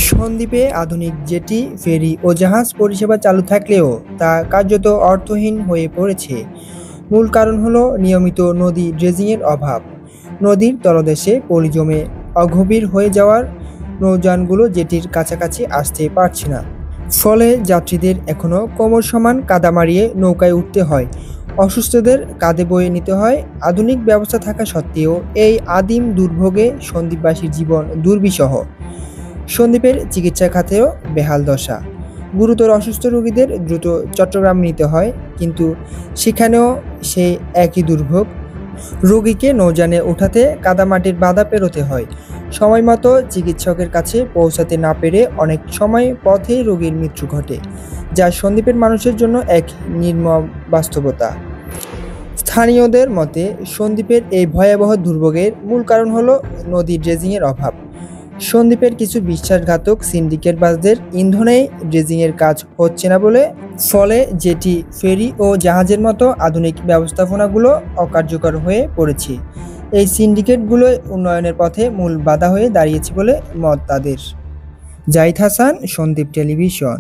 সন্দ্বীপে আধুনিক জেটি, ফেরি ও জাহাজ পরিষেবা চালু থাকলেও তা কার্যত অর্থহীন হয়ে পড়েছে। মূল কারণ হলো নিয়মিত নদী ড্রেজিংয়ের অভাব। নদীর তলদেশে পলি জমে অগভীর হয়ে যাওয়ার নৌযানগুলো জেটির কাছাকাছি আসতে পারছে না। ফলে যাত্রীদের এখনও কোমর সমান কাদা মারিয়ে নৌকায় উঠতে হয়, অসুস্থদের কাঁধে বয়ে নিতে হয়। আধুনিক ব্যবস্থা থাকা সত্ত্বেও এই আদিম দুর্ভোগে সন্দ্বীপবাসীর জীবন দুর্বিষহ। সন্দ্বীপের চিকিৎসা খাতেও বেহাল দশা। গুরুতর অসুস্থ রোগীদের দ্রুত চট্টগ্রাম নিতে হয়, কিন্তু সেখানেও সেই একই দুর্ভোগ। রোগীকে নৌযানে ওঠাতে কাদামাটির বাধা পেরোতে হয়। সময়মতো চিকিৎসকের কাছে পৌঁছাতে না পেরে অনেক সময় পথেই রোগীর মৃত্যু ঘটে, যা সন্দ্বীপের মানুষের জন্য এক নির্মম বাস্তবতা। স্থানীয়দের মতে, সন্দ্বীপের এই ভয়াবহ দুর্ভোগের মূল কারণ হলো নদী ড্রেজিংয়ের অভাব। সন্দ্বীপের কিছু বিশ্বাসঘাতক সিন্ডিকেটবাজদের ইন্ধনেই ড্রেজিংয়ের কাজ হচ্ছে না বলে, ফলে জেটি, ফেরি ও জাহাজের মতো আধুনিক ব্যবস্থাপনাগুলো অকার্যকর হয়ে পড়েছে। এই সিন্ডিকেটগুলো উন্নয়নের পথে মূল বাধা হয়ে দাঁড়িয়েছে বলে মত তাদের। জাহিদ হাসান, সন্দ্বীপ টেলিভিশন।